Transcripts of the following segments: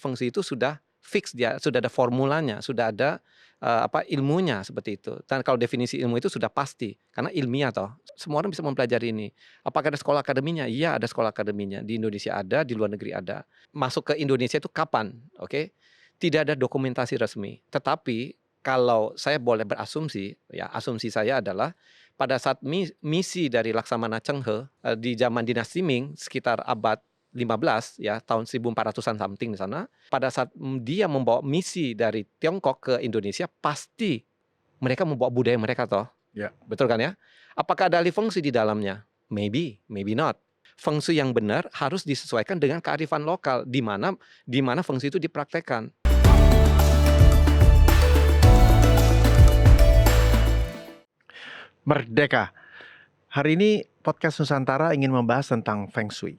feng shui itu sudah fix, dia sudah ada formulanya, sudah ada ilmunya seperti itu. Dan kalau definisi ilmu itu sudah pasti karena ilmiah toh. Semua orang bisa mempelajari ini. Apakah ada sekolah akademinya? Iya, ada sekolah akademinya. Di Indonesia ada, di luar negeri ada. Masuk ke Indonesia itu kapan? Oke. Tidak ada dokumentasi resmi. Tetapi kalau saya boleh berasumsi, ya asumsi saya adalah pada saat misi dari Laksamana Cheng He di zaman dinasti Ming sekitar abad 15 ya, tahun 1400-an something di sana. Pada saat dia membawa misi dari Tiongkok ke Indonesia, pasti mereka membawa budaya mereka toh. Ya. Betul kan ya? Apakah ada ahli feng shui di dalamnya? Maybe, maybe not. Feng shui yang benar harus disesuaikan dengan kearifan lokal di mana feng shui itu dipraktekkan. Merdeka. Hari ini podcast Nusantara ingin membahas tentang Feng Shui.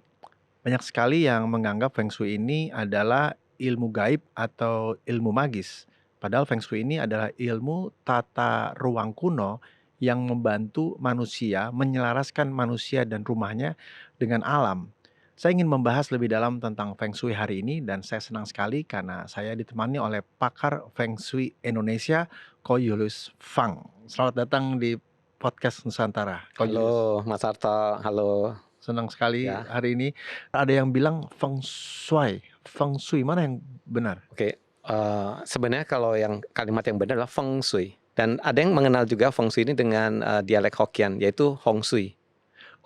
Banyak sekali yang menganggap Feng Shui ini adalah ilmu gaib atau ilmu magis. Padahal Feng Shui ini adalah ilmu tata ruang kuno yang membantu manusia menyelaraskan manusia dan rumahnya dengan alam. Saya ingin membahas lebih dalam tentang Feng Shui hari ini dan saya senang sekali karena saya ditemani oleh pakar Feng Shui Indonesia, Ko Julius Fang. Selamat datang di podcast Nusantara. Ko Julius. Halo Mas Harto, halo. Senang sekali Ya. hari ini. Ada yang bilang Feng Shui. Feng Shui mana yang benar? Oke, sebenarnya kalau yang kalimat yang benar adalah feng shui. Dan ada yang mengenal juga feng shui ini dengan dialek Hokkien, yaitu Hong Shui.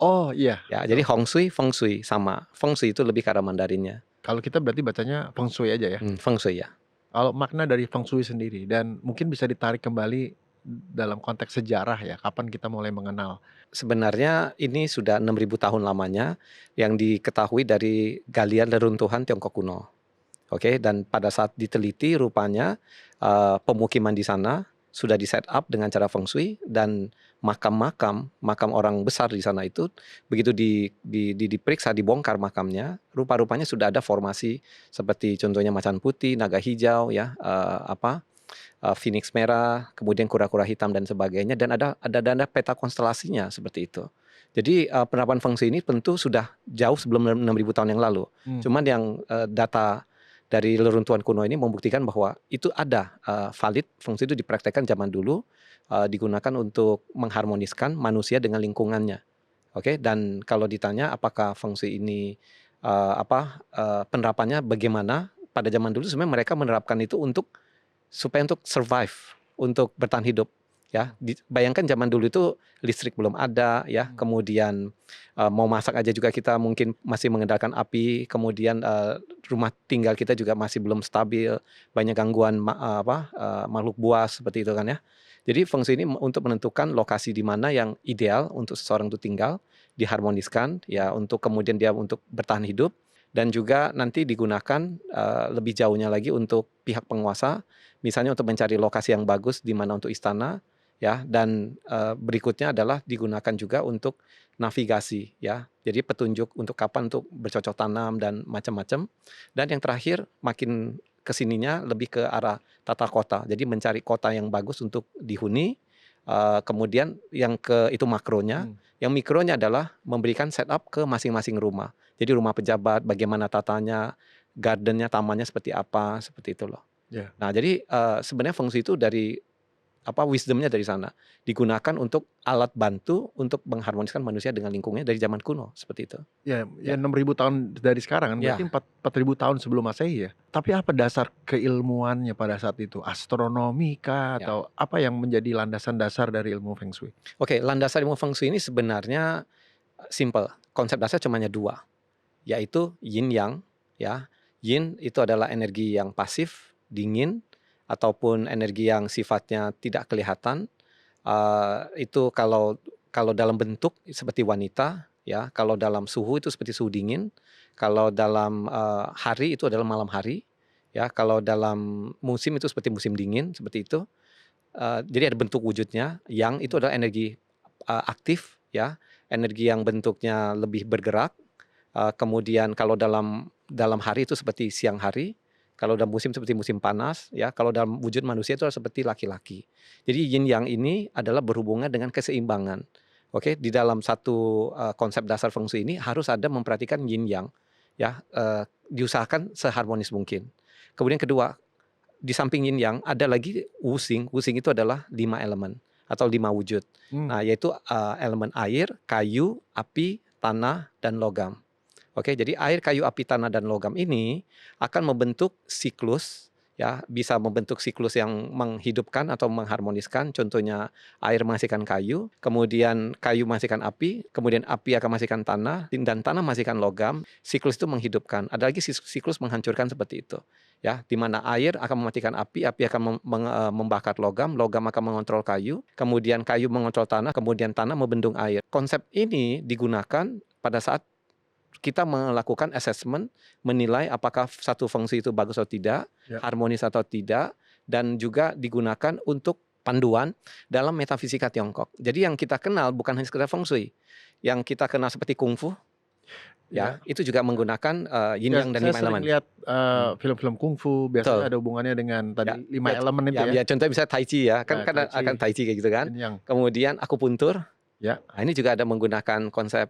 Oh iya. Ya, jadi Hong Shui, feng shui sama. Feng shui itu lebih ke arah Mandarinnya. Kalau kita berarti bacanya Feng Shui aja ya. Feng shui ya. Kalau makna dari Feng Shui sendiri dan mungkin bisa ditarik kembali dalam konteks sejarah ya. Kapan kita mulai mengenal? Sebenarnya ini sudah 6.000 tahun lamanya yang diketahui dari galian reruntuhan Tiongkok kuno. Oke, dan pada saat diteliti rupanya pemukiman di sana sudah di-set up dengan cara feng shui dan makam orang besar di sana itu begitu diperiksa, dibongkar makamnya, rupa-rupanya sudah ada formasi seperti contohnya macan putih, naga hijau ya, phoenix merah, kemudian kura-kura hitam dan sebagainya, dan ada peta konstelasinya seperti itu. Jadi penerapan feng shui ini tentu sudah jauh sebelum 6.000 tahun yang lalu. Cuman yang data dari reruntuhan kuno ini membuktikan bahwa itu ada valid, feng shui itu dipraktekkan zaman dulu, digunakan untuk mengharmoniskan manusia dengan lingkungannya. Oke, dan kalau ditanya apakah feng shui ini penerapannya bagaimana pada zaman dulu, sebenarnya mereka menerapkan itu supaya untuk survive, untuk bertahan hidup. Ya, bayangkan zaman dulu itu listrik belum ada, ya, kemudian mau masak aja juga kita mungkin masih mengandalkan api, kemudian rumah tinggal kita juga masih belum stabil, banyak gangguan makhluk buas seperti itu kan ya. Jadi feng shui ini untuk menentukan lokasi di mana yang ideal untuk seseorang itu tinggal, diharmoniskan ya untuk kemudian dia untuk bertahan hidup, dan juga nanti digunakan lebih jauhnya lagi untuk pihak penguasa, misalnya untuk mencari lokasi yang bagus di mana untuk istana. Ya, dan berikutnya adalah digunakan juga untuk navigasi ya. Jadi petunjuk untuk kapan untuk bercocok tanam dan macam-macam. Dan yang terakhir makin kesininya lebih ke arah tata kota. Jadi mencari kota yang bagus untuk dihuni. Kemudian yang itu makronya. Yang mikronya adalah memberikan setup ke masing-masing rumah. Jadi rumah pejabat, bagaimana tatanya, gardennya, tamannya seperti apa, seperti itu loh. Yeah. Nah, jadi sebenarnya feng shui itu dari wisdomnya dari sana digunakan untuk alat bantu untuk mengharmoniskan manusia dengan lingkungannya dari zaman kuno seperti itu. Ya 6.000 tahun dari sekarang kan, berarti 4.000 tahun sebelum Masehi ya. Tapi apa dasar keilmuannya pada saat itu? Astronomi kah atau apa yang menjadi landasan dasar dari ilmu Feng Shui? Oke, landasan ilmu Feng Shui ini sebenarnya simple. Konsep dasar cuma 2, yaitu yin yang ya. Yin itu adalah energi yang pasif, dingin, ataupun energi yang sifatnya tidak kelihatan. Itu kalau dalam bentuk seperti wanita ya, kalau dalam suhu itu seperti suhu dingin, kalau dalam hari itu adalah malam hari ya, kalau dalam musim itu seperti musim dingin seperti itu. Jadi ada bentuk wujudnya. Yang itu adalah energi aktif ya, energi yang bentuknya lebih bergerak. Kemudian kalau dalam hari itu seperti siang hari, kalau dalam musim seperti musim panas ya, kalau dalam wujud manusia itu seperti laki-laki. Jadi yin yang ini adalah berhubungan dengan keseimbangan. Oke, di dalam satu konsep dasar feng shui ini harus ada memperhatikan yin yang. ya, diusahakan seharmonis mungkin. Kemudian kedua, di samping yin yang ada lagi wusing. Wusing itu adalah 5 elemen atau 5 wujud. Hmm. Nah, yaitu elemen air, kayu, api, tanah, dan logam. Oke, jadi air, kayu, api, tanah, dan logam ini akan membentuk siklus, ya, bisa membentuk siklus yang menghidupkan atau mengharmoniskan. Contohnya air menghasilkan kayu, kemudian kayu menghasilkan api, kemudian api akan menghasilkan tanah, dan tanah menghasilkan logam. Siklus itu menghidupkan. Ada lagi siklus menghancurkan seperti itu. Ya, di mana air akan mematikan api akan membakar logam, logam akan mengontrol kayu, kemudian kayu mengontrol tanah, kemudian tanah membendung air. Konsep ini digunakan pada saat kita melakukan assessment, menilai apakah satu fungsi itu bagus atau tidak, harmonis atau tidak, dan juga digunakan untuk panduan dalam metafisika Tiongkok. Jadi yang kita kenal bukan hanya sekedar feng shui, yang kita kenal seperti kungfu, ya, itu juga menggunakan yin yang dan 5 Saya sering elemen. lihat film-film kungfu, biasanya Betul. ada hubungannya dengan tadi 5 Ya, elemen itu ya. ya, contohnya bisa tai chi ya, kan Tai akan chi, tai chi kayak gitu kan. yin yang. Kemudian akupuntur. Ya. Nah, ini juga ada menggunakan konsep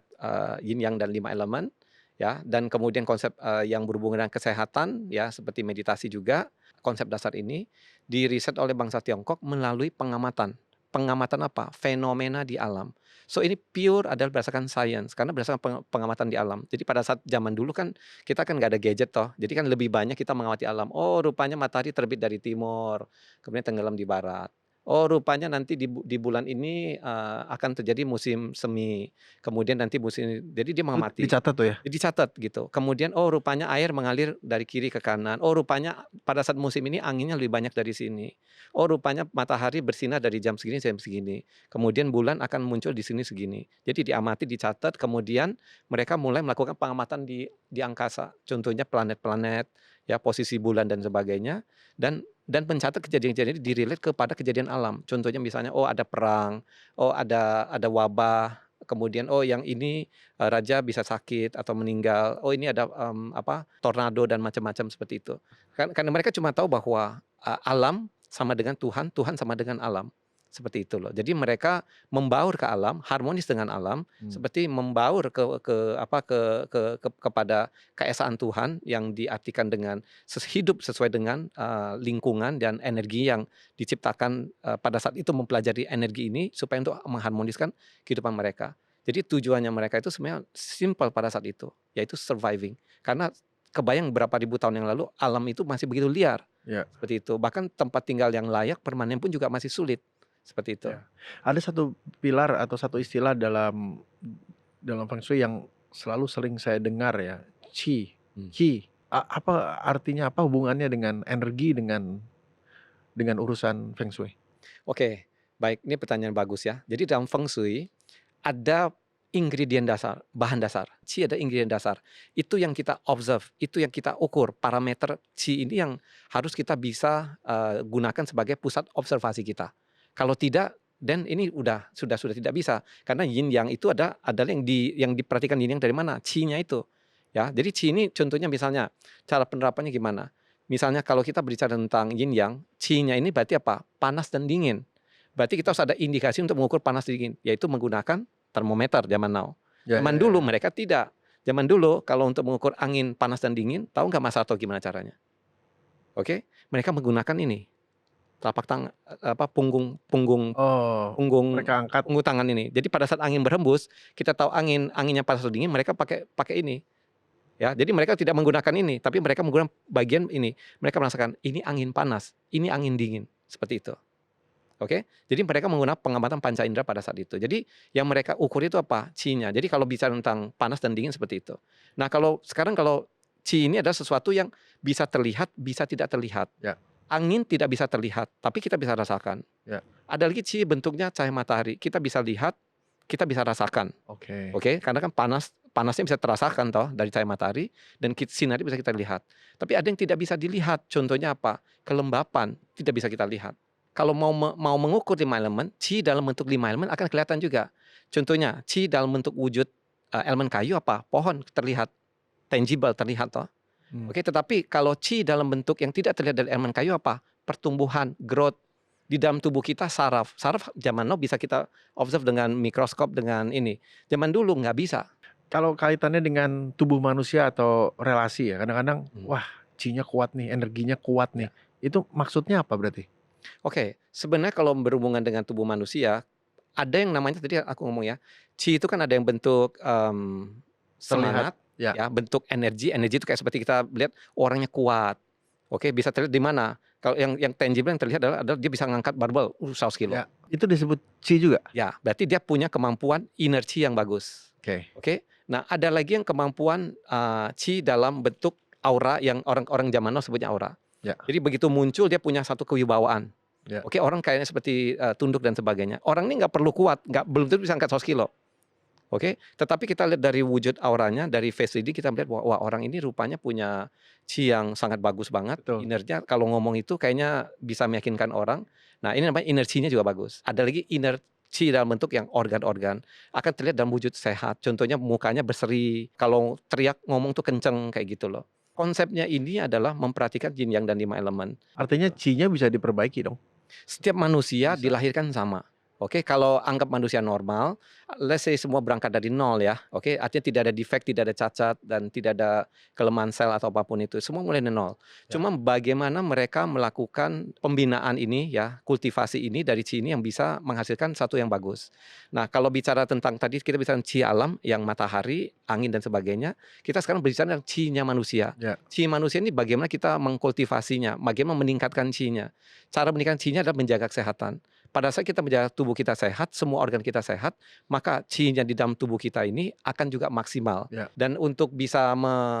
yin yang dan 5 elemen, ya, dan kemudian konsep yang berhubungan dengan kesehatan, ya, seperti meditasi juga. Konsep dasar ini diriset oleh bangsa Tiongkok melalui pengamatan. Pengamatan apa? Fenomena di alam. So ini pure adalah berdasarkan sains, karena berdasarkan pengamatan di alam. Jadi pada saat zaman dulu kan kita kan nggak ada gadget toh, jadi kan lebih banyak kita mengamati alam. Oh, rupanya matahari terbit dari timur, kemudian tenggelam di barat. Oh, rupanya nanti di bulan ini akan terjadi musim semi. Kemudian nanti musim, jadi dia mengamati. Dicatat tuh ya? Dicatat gitu. Kemudian oh rupanya air mengalir dari kiri ke kanan. Oh rupanya pada saat musim ini anginnya lebih banyak dari sini. Oh rupanya matahari bersinar dari jam segini sampai segini. Kemudian bulan akan muncul di sini segini. Jadi diamati, dicatat, kemudian mereka mulai melakukan pengamatan di angkasa. Contohnya planet-planet, ya, posisi bulan dan sebagainya, dan mencatat kejadian-kejadian ini direlate kepada kejadian alam. Contohnya misalnya oh ada perang, oh ada wabah, kemudian oh yang ini raja bisa sakit atau meninggal, oh ini ada tornado dan macam-macam seperti itu. Karena mereka cuma tahu bahwa alam sama dengan Tuhan, Tuhan sama dengan alam. Seperti itu loh. Jadi mereka membaur ke alam, harmonis dengan alam, seperti membaur kepada keesaan Tuhan yang diartikan dengan hidup sesuai dengan lingkungan dan energi yang diciptakan pada saat itu, mempelajari energi ini supaya untuk mengharmoniskan kehidupan mereka. Jadi tujuannya mereka itu sebenarnya simple pada saat itu, yaitu surviving. Karena kebayang berapa ribu tahun yang lalu alam itu masih begitu liar. Ya. Seperti itu. Bahkan tempat tinggal yang layak permanen pun juga masih sulit. Seperti itu. Ya. Ada satu pilar atau satu istilah dalam feng shui yang selalu sering saya dengar ya, qi. Qi. Apa artinya, apa hubungannya dengan energi, dengan urusan feng shui? Oke, baik, ini pertanyaan bagus ya. Jadi dalam feng shui ada ingredient dasar, bahan dasar. Qi ada ingredient dasar. Itu yang kita observe, itu yang kita ukur. Parameter qi ini yang harus kita bisa gunakan sebagai pusat observasi kita. Kalau tidak, dan ini sudah tidak bisa, karena yin yang itu adalah yang diperhatikan yin yang dari mana, qi-nya itu. Ya, jadi qi ini contohnya misalnya cara penerapannya gimana? Misalnya kalau kita berbicara tentang yin yang, qi-nya ini berarti apa? Panas dan dingin. Berarti kita harus ada indikasi untuk mengukur panas dan dingin, yaitu menggunakan termometer zaman now. Zaman dulu mereka tidak. Zaman dulu kalau untuk mengukur angin panas dan dingin, tahu nggak Mas Arto gimana caranya? Oke, mereka menggunakan ini. Telapak tangan, punggung mereka angkat. punggung tangan ini. Jadi pada saat angin berhembus, kita tahu anginnya panas atau dingin, mereka pakai ini. Ya, jadi mereka tidak menggunakan ini, tapi mereka menggunakan bagian ini. Mereka merasakan ini angin panas, ini angin dingin, seperti itu. Oke, jadi mereka menggunakan pengamatan panca indera pada saat itu. Jadi yang mereka ukur itu apa? Qi-nya. Jadi kalau bicara tentang panas dan dingin seperti itu. Nah, kalau qi ini adalah sesuatu yang bisa terlihat, bisa tidak terlihat. Ya. Angin tidak bisa terlihat, tapi kita bisa rasakan. Ya. Ada lagi qi bentuknya cahaya matahari. Kita bisa lihat, kita bisa rasakan. Oke, karena kan panasnya bisa terasakan toh dari cahaya matahari, dan sinarnya bisa kita lihat. Tapi ada yang tidak bisa dilihat. Contohnya apa? Kelembapan tidak bisa kita lihat. Kalau mau mengukur 5 elemen, qi dalam bentuk 5 elemen akan kelihatan juga. Contohnya, qi dalam bentuk wujud elemen kayu apa? Pohon terlihat, tangible terlihat toh. Oke, tetapi kalau qi dalam bentuk yang tidak terlihat dari elemen kayu apa? Pertumbuhan, growth. Di dalam tubuh kita saraf. Saraf zaman now bisa kita observe dengan mikroskop, dengan ini. Zaman dulu nggak bisa. Kalau kaitannya dengan tubuh manusia atau relasi ya, kadang-kadang, Hmm. wah Qi-nya kuat nih, energinya kuat nih. Ya. Itu maksudnya apa berarti? Oke, sebenarnya kalau berhubungan dengan tubuh manusia, ada yang namanya tadi aku ngomong ya, Qi itu kan ada yang bentuk Terlihat, semangat, ya, ya, bentuk energi. Energi itu kayak seperti kita lihat orangnya kuat. Oke, bisa terlihat di mana? Kalau yang tangible yang terlihat adalah dia bisa ngangkat barbel 100 kilo. ya. Itu disebut Qi juga? Ya, berarti dia punya kemampuan inersi yang bagus. Oke. Oke. Nah, ada lagi yang kemampuan Qi dalam bentuk aura yang orang-orang zaman now sebutnya aura. Ya, Jadi begitu muncul dia punya satu kewibawaan. ya. Oke, orang kayaknya seperti tunduk dan sebagainya. Orang ini nggak perlu kuat, belum tentu bisa angkat 100 kilo. Oke, tetapi kita lihat dari wujud auranya, dari face reading kita melihat wah orang ini rupanya punya Qi yang sangat bagus banget. Betul. Energinya kalau ngomong itu kayaknya bisa meyakinkan orang. Nah, ini namanya inersinya juga bagus. Ada lagi inersi dalam bentuk yang organ-organ akan terlihat dalam wujud sehat. Contohnya mukanya berseri, kalau teriak ngomong tuh kenceng kayak gitu loh. Konsepnya ini adalah memperhatikan yin yang dan 5 elemen. Artinya Qi-nya bisa diperbaiki dong? Setiap manusia Bisa. dilahirkan sama. Oke, kalau anggap manusia normal, let's say semua berangkat dari nol ya. Oke, artinya tidak ada defect, tidak ada cacat, dan tidak ada kelemahan sel atau apapun itu. Semua mulai dari nol. Ya. Cuma bagaimana mereka melakukan pembinaan ini ya, kultivasi ini dari Qi ini yang bisa menghasilkan satu yang bagus. Nah, kalau bicara tentang tadi kita bicara Qi alam yang matahari, angin dan sebagainya, kita sekarang berbicara tentang Qi-nya manusia. Ya. Qi manusia ini bagaimana kita mengkultivasinya, bagaimana meningkatkan Qi-nya. Cara meningkatkan Qi-nya adalah menjaga kesehatan. Pada saat kita menjaga tubuh kita sehat, semua organ kita sehat, maka Qi-nya di dalam tubuh kita ini akan juga maksimal. Ya. Dan untuk bisa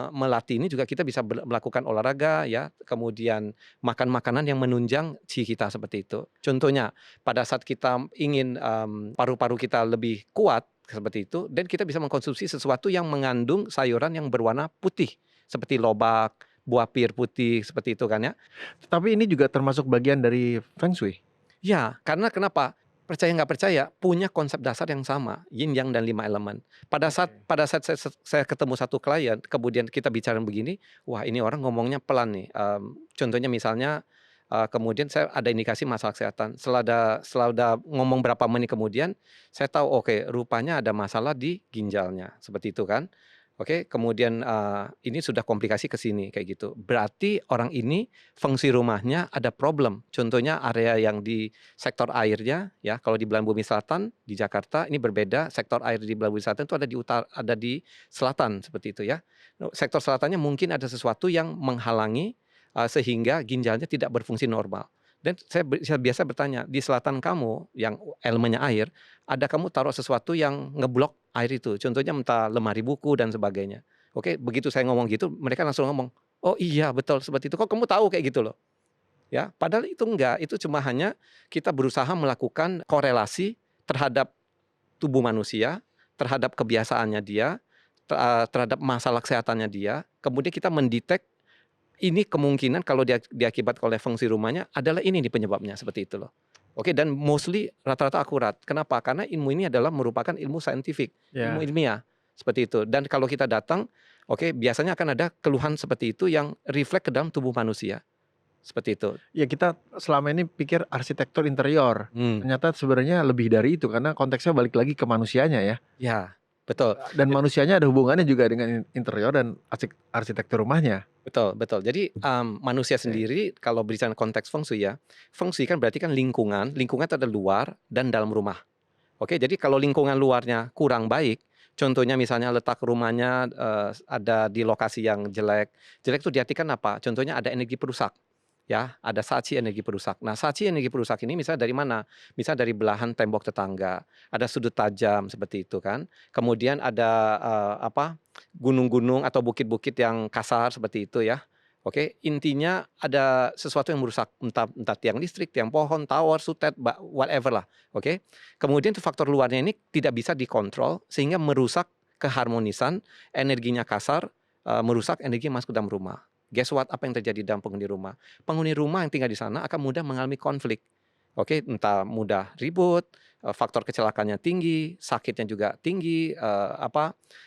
melatih ini juga kita bisa melakukan olahraga ya, kemudian makan makanan yang menunjang Qi kita seperti itu. Contohnya pada saat kita ingin paru-paru kita lebih kuat seperti itu, dan kita bisa mengkonsumsi sesuatu yang mengandung sayuran yang berwarna putih seperti lobak, buah pir putih seperti itu kan ya. Tapi ini juga termasuk bagian dari Feng Shui? Ya, karena kenapa? Percaya nggak percaya, punya konsep dasar yang sama, yin yang dan 5 elemen. Pada saat saya ketemu satu klien, kemudian kita bicara begini, wah ini orang ngomongnya pelan nih. Contohnya misalnya, kemudian saya ada indikasi masalah kesehatan. Setelah ada ngomong berapa menit kemudian, saya tahu oke, rupanya ada masalah di ginjalnya, seperti itu kan. Oke, kemudian ini sudah komplikasi ke sini kayak gitu. Berarti orang ini fungsi rumahnya ada problem. Contohnya area yang di sektor airnya ya, kalau di belahan bumi selatan di Jakarta ini berbeda. Sektor air di belahan bumi selatan itu ada di utara, ada di selatan seperti itu ya. Sektor selatannya mungkin ada sesuatu yang menghalangi sehingga ginjalnya tidak berfungsi normal. Dan saya biasa bertanya, di selatan kamu yang elemennya air, ada kamu taruh sesuatu yang ngeblok air itu. Contohnya entah lemari buku dan sebagainya. Oke, begitu saya ngomong gitu, mereka langsung ngomong, "Oh iya, betul seperti itu. Kok kamu tahu kayak gitu loh?" Ya, padahal itu enggak, itu cuma hanya kita berusaha melakukan korelasi terhadap tubuh manusia, terhadap kebiasaannya dia, terhadap masalah kesehatannya dia. Kemudian kita mendetek ini kemungkinan kalau diakibatkan oleh fungsi rumahnya adalah ini nih penyebabnya, seperti itu loh. Oke, dan mostly rata-rata akurat. Kenapa? Karena ilmu ini adalah merupakan ilmu saintifik, ilmu Ya. ilmiah, seperti itu. Dan kalau kita datang, oke, biasanya akan ada keluhan seperti itu yang refleks ke dalam tubuh manusia, seperti itu. Ya kita selama ini pikir arsitektur interior, Hmm. ternyata sebenarnya lebih dari itu karena konteksnya balik lagi ke manusianya ya. Ya, betul. Dan manusianya ada hubungannya juga dengan interior dan arsitektur rumahnya. Betul, betul. Jadi manusia sendiri kalau bicara konteks feng shui ya, feng shui kan berarti kan lingkungan itu ada luar dan dalam rumah. Oke, jadi kalau lingkungan luarnya kurang baik, contohnya misalnya letak rumahnya ada di lokasi yang jelek. Jelek itu diartikan apa? Contohnya ada energi perusak. Ya, ada saci energi perusak. Nah, saci energi perusak ini misalnya dari mana? Misalnya dari belahan tembok tetangga, ada sudut tajam seperti itu kan. Kemudian ada gunung-gunung atau bukit-bukit yang kasar seperti itu ya. Oke, intinya ada sesuatu yang merusak, entah tiang listrik, tiang pohon, tower, sutet, whatever lah. Oke. Kemudian tuh faktor luarnya ini tidak bisa dikontrol sehingga merusak keharmonisan, energinya kasar, merusak energi yang masuk ke dalam rumah. Guess what? Apa yang terjadi dalam penghuni rumah? Penghuni rumah yang tinggal di sana akan mudah mengalami konflik. Oke, entah mudah ribut, faktor kecelakaannya tinggi, sakitnya juga tinggi,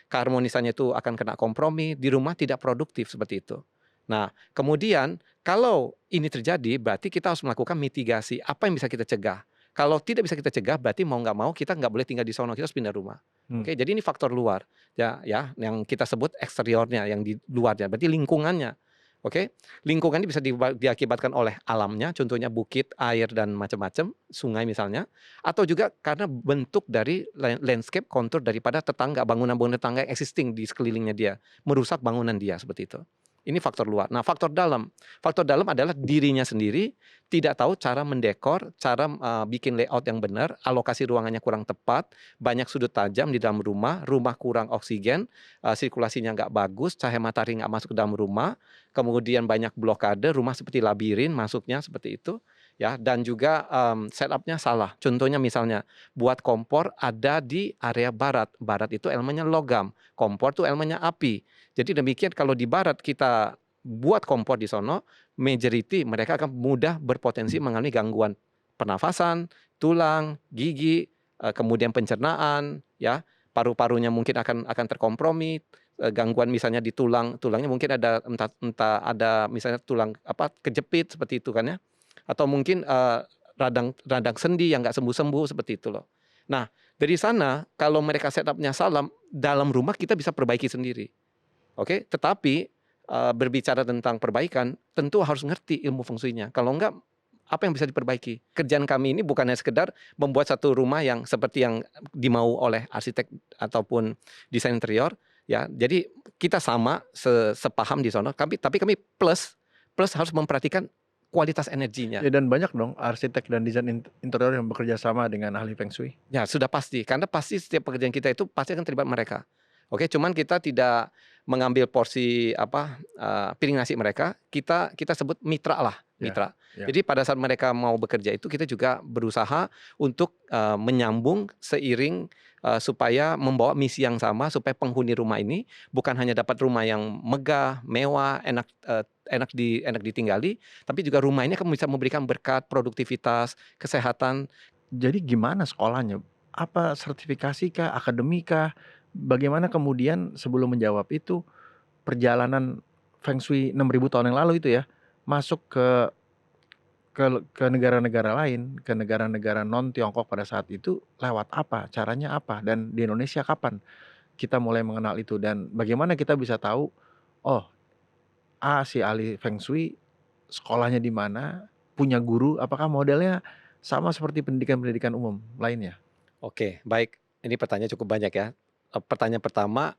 keharmonisannya itu akan kena kompromi, di rumah tidak produktif seperti itu. Nah, kemudian kalau ini terjadi berarti kita harus melakukan mitigasi, apa yang bisa kita cegah? Kalau tidak bisa kita cegah, berarti mau nggak mau kita nggak boleh tinggal di sono, kita harus pindah rumah. Hmm. Oke, jadi ini faktor luar, ya, yang kita sebut eksteriornya, yang di luarnya, berarti lingkungannya. Oke, lingkungan ini bisa diakibatkan oleh alamnya, contohnya bukit, air dan macam-macam, sungai misalnya, atau juga karena bentuk dari landscape kontur daripada tetangga, bangunan-bangunan tetangga yang existing di sekelilingnya dia, merusak bangunan dia seperti itu. Ini faktor luar. Nah, faktor dalam adalah dirinya sendiri tidak tahu cara mendekor, cara bikin layout yang benar, alokasi ruangannya kurang tepat, banyak sudut tajam di dalam rumah kurang oksigen, sirkulasinya nggak bagus, cahaya matahari nggak masuk ke dalam rumah, kemudian banyak blokade, rumah seperti labirin masuknya seperti itu, ya. Dan juga setupnya salah. Contohnya misalnya buat kompor ada di area barat, barat itu elemennya logam, kompor tuh elemennya api. Jadi demikian kalau di barat kita buat kompor di sono, majority mereka akan mudah berpotensi mengalami gangguan pernafasan, tulang, gigi, kemudian pencernaan, ya, paru-parunya mungkin akan terkompromi, gangguan misalnya di tulangnya mungkin ada entah ada misalnya tulang kejepit seperti itu kan ya, atau mungkin radang sendi yang nggak sembuh-sembuh seperti itu loh. Nah dari sana kalau mereka setupnya salah, dalam rumah kita bisa perbaiki sendiri. Oke, tetapi berbicara tentang perbaikan tentu harus ngerti ilmu feng shui-nya. Kalau enggak, apa yang bisa diperbaiki? Kerjaan kami ini bukan hanya sekedar membuat satu rumah yang seperti yang dimau oleh arsitek ataupun desain interior, ya. Jadi kita sama sepaham di sono, tapi kami plus harus memperhatikan kualitas energinya. Ya, dan banyak dong arsitek dan desain interior yang bekerja sama dengan ahli Feng Shui. Ya, sudah pasti. Karena pasti setiap pekerjaan kita itu pasti akan terlibat mereka. Oke, cuman kita tidak mengambil porsi piring nasi mereka, kita sebut mitra lah, Ya, mitra. ya. Jadi pada saat mereka mau bekerja itu kita juga berusaha untuk menyambung seiring supaya membawa misi yang sama, supaya penghuni rumah ini bukan hanya dapat rumah yang megah, mewah, enak ditinggali, tapi juga rumah ini akan bisa memberikan berkat, produktivitas, kesehatan. Jadi gimana sekolahnya? Apa sertifikasi kah, akademi kah? Bagaimana kemudian sebelum menjawab itu, perjalanan Feng Shui 6.000 tahun yang lalu itu ya, masuk ke negara-negara lain, ke negara-negara non Tiongkok pada saat itu lewat apa? Caranya apa? Dan di Indonesia kapan kita mulai mengenal itu? Dan bagaimana kita bisa tahu, oh, si ahli Feng Shui sekolahnya di mana, punya guru, apakah modelnya sama seperti pendidikan-pendidikan umum lainnya? Oke, baik. Ini pertanyaan cukup banyak ya. Pertanyaan pertama,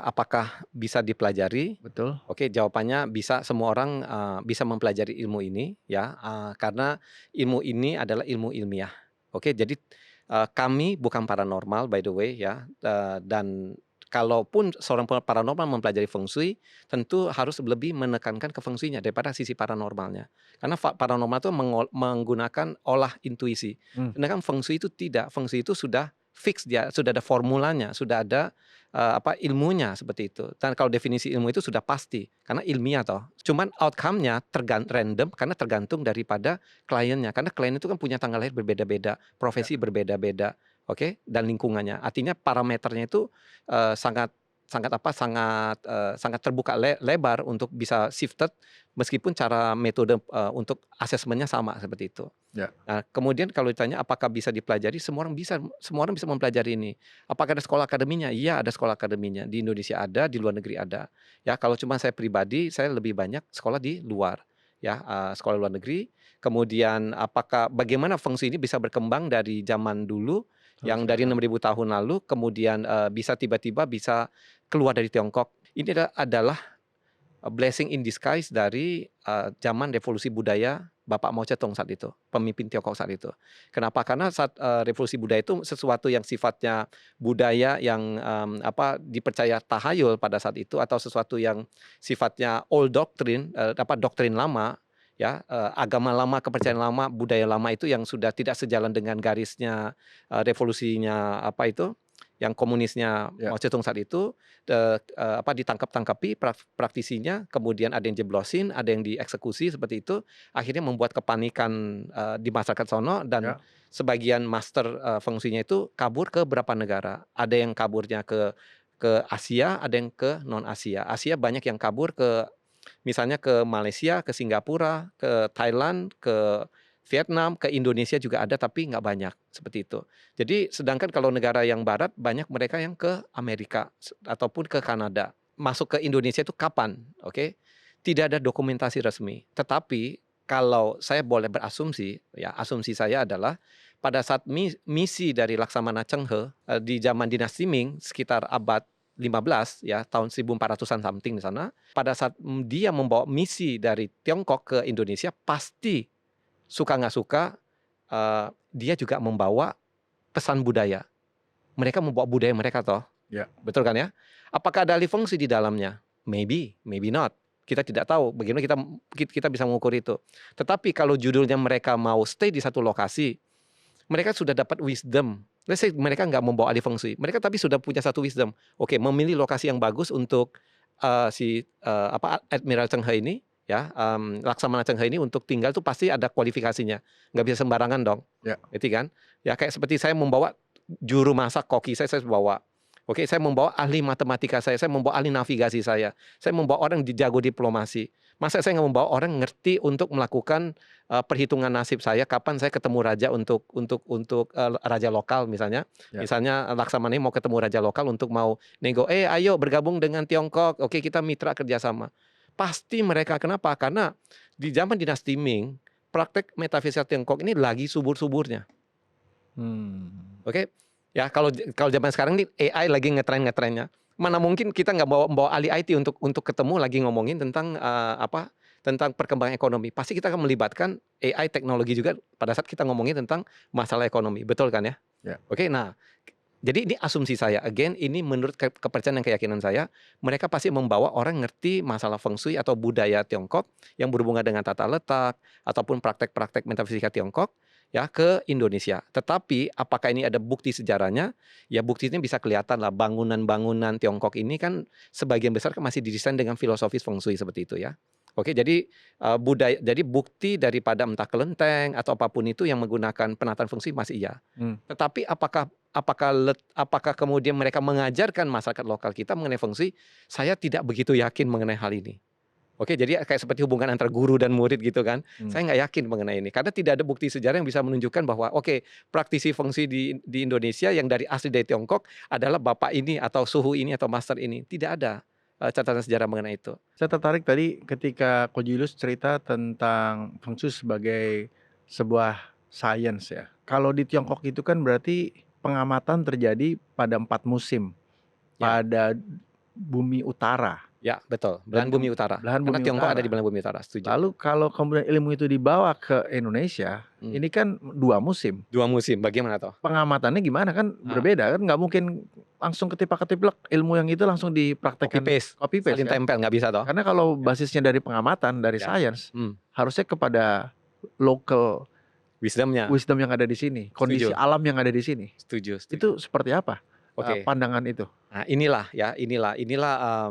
apakah bisa dipelajari? Betul? Oke, jawabannya bisa, semua orang bisa mempelajari ilmu ini ya, karena ilmu ini adalah ilmu ilmiah. Oke, jadi kami bukan paranormal by the way ya, dan kalaupun seorang paranormal mempelajari feng shui, tentu harus lebih menekankan ke feng shui-nya daripada sisi paranormalnya. Karena paranormal itu menggunakan olah intuisi. Hmm. Sedangkan feng shui itu tidak, feng shui itu sudah fix, dia sudah ada formulanya, sudah ada ilmunya seperti itu. Dan kalau definisi ilmu itu sudah pasti karena ilmiah toh. Cuman outcome-nya random karena tergantung daripada kliennya. Karena klien itu kan punya tanggal lahir berbeda-beda, profesi berbeda-beda, oke, dan lingkungannya. Artinya parameternya itu sangat sangat terbuka lebar untuk bisa shifted meskipun cara metode untuk asesmennya sama seperti itu. Ya. Nah, kemudian kalau ditanya apakah bisa dipelajari, semua orang bisa mempelajari ini. Apakah ada sekolah akademinya? Iya, ada sekolah akademinya. Di Indonesia ada, di luar negeri ada. Ya, kalau cuma saya pribadi, saya lebih banyak sekolah di luar. Ya, sekolah luar negeri. Kemudian bagaimana feng shui ini bisa berkembang dari zaman dulu yang dari 6.000 tahun lalu, kemudian bisa tiba-tiba bisa keluar dari Tiongkok. Ini adalah blessing in disguise dari zaman revolusi budaya Bapak Mao Zedong saat itu, pemimpin Tiongkok saat itu. Kenapa? Karena saat revolusi budaya itu sesuatu yang sifatnya budaya yang dipercaya tahayul pada saat itu, atau sesuatu yang sifatnya old doctrine, doktrin lama, ya, agama lama, kepercayaan lama, budaya lama itu yang sudah tidak sejalan dengan garisnya revolusinya yang komunisnya Mao Zedong saat itu, ditangkap-tangkapi praktisinya, kemudian ada yang jeblosin, ada yang dieksekusi seperti itu, akhirnya membuat kepanikan di masyarakat sono, dan sebagian master feng shui-nya itu kabur ke beberapa negara. Ada yang kaburnya ke Asia, ada yang ke non Asia. Asia banyak yang kabur misalnya ke Malaysia, ke Singapura, ke Thailand, ke Vietnam, ke Indonesia juga ada tapi nggak banyak seperti itu. Jadi sedangkan kalau negara yang barat banyak mereka yang ke Amerika ataupun ke Kanada. Masuk ke Indonesia itu kapan? Oke. Tidak ada dokumentasi resmi. Tetapi kalau saya boleh berasumsi, ya asumsi saya adalah pada saat misi dari Laksamana Cheng He di zaman dinasti Ming sekitar abad 15 ya, tahun 1400-an something di sana. Pada saat dia membawa misi dari Tiongkok ke Indonesia, pasti suka nggak suka dia juga membawa pesan budaya. Mereka membawa budaya mereka toh. Ya. Betul kan ya? Apakah ada alih fungsi di dalamnya? Maybe, maybe not. Kita tidak tahu bagaimana kita bisa mengukur itu. Tetapi kalau judulnya mereka mau stay di satu lokasi, mereka sudah dapat wisdom. Let's say mereka nggak membawa alih fungsi. Mereka tapi sudah punya satu wisdom. Oke, memilih lokasi yang bagus untuk Admiral Cheng He ini, ya, Laksamana Cheng He ini untuk tinggal tuh pasti ada kualifikasinya. Nggak bisa sembarangan dong. Ya. Gitu kan? Ya kayak seperti saya membawa juru masak koki saya bawa. Oke, saya membawa ahli matematika saya membawa ahli navigasi saya membawa orang jago diplomasi. Masa saya nggak membawa orang ngerti untuk melakukan perhitungan nasib saya, kapan saya ketemu raja untuk raja lokal misalnya. Ya. Misalnya Laksamana mau ketemu raja lokal untuk mau ayo bergabung dengan Tiongkok, oke kita mitra kerjasama. Pasti mereka, kenapa? Karena di zaman dinasti Ming, praktek metafisika Tiongkok ini lagi subur-suburnya. Oke. Ya kalau zaman sekarang nih AI lagi ngetren-ngetrennya. Mana mungkin kita nggak bawa ahli IT untuk ketemu lagi ngomongin tentang tentang perkembangan ekonomi. Pasti kita akan melibatkan AI teknologi juga pada saat kita ngomongin tentang masalah ekonomi. Betul kan ya? Ya. Oke, nah jadi ini asumsi saya. Again, ini menurut kepercayaan dan keyakinan saya, mereka pasti membawa orang ngerti masalah feng shui atau budaya Tiongkok yang berhubungan dengan tata letak ataupun praktek-praktek metafisika Tiongkok ya ke Indonesia. Tetapi apakah ini ada bukti sejarahnya? Ya buktinya bisa kelihatan lah, bangunan-bangunan Tiongkok ini kan sebagian besar kan masih didesain dengan filosofis feng shui seperti itu ya. Oke, jadi jadi bukti daripada entah kelenteng atau apapun itu yang menggunakan penataan feng shui masih iya. Tetapi apakah kemudian mereka mengajarkan masyarakat lokal kita mengenai feng shui? Saya tidak begitu yakin mengenai hal ini. Oke, jadi kayak seperti hubungan antara guru dan murid gitu kan. Saya nggak yakin mengenai ini karena tidak ada bukti sejarah yang bisa menunjukkan bahwa oke, praktisi feng shui di Indonesia yang dari asli dari Tiongkok adalah bapak ini atau suhu ini atau master ini. Tidak ada catatan sejarah mengenai itu. Saya tertarik tadi ketika Ko Julius cerita tentang feng shui sebagai sebuah sains ya. Kalau di Tiongkok itu kan berarti pengamatan terjadi pada 4 musim. Ya. Pada bumi utara. Ya, betul. Belahan bumi utara. Karena Tiongkok ada di belahan bumi utara, setuju. Lalu kalau kemudian ilmu itu dibawa ke Indonesia, ini kan 2 musim. 2 musim, bagaimana toh? Pengamatannya gimana kan berbeda kan, nggak mungkin langsung ketipak-ketiplek ilmu yang itu langsung dipraktekkan. Copy paste kan? tempel, nggak bisa toh. Karena kalau basisnya dari pengamatan, dari sains, harusnya kepada local wisdom yang ada di sini, kondisi alam yang ada di sini. Setuju. Itu seperti apa? Pandangan itu. Nah, inilah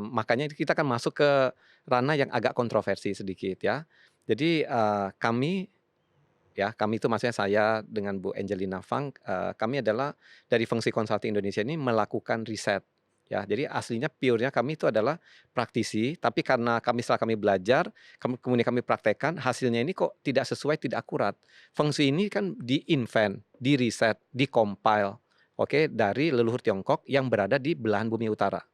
makanya kita akan masuk ke ranah yang agak kontroversi sedikit ya. Jadi kami itu maksudnya saya dengan Bu Angelina Fang, kami adalah dari Feng Shui Consulting Indonesia ini melakukan riset. Ya, jadi aslinya pure-nya kami itu adalah praktisi, tapi karena setelah kami belajar, kemudian kami praktekkan, hasilnya ini kok tidak sesuai, tidak akurat. Feng Shui ini kan di-invent, di-riset, di-compile. Oke, dari leluhur Tiongkok yang berada di belahan bumi utara.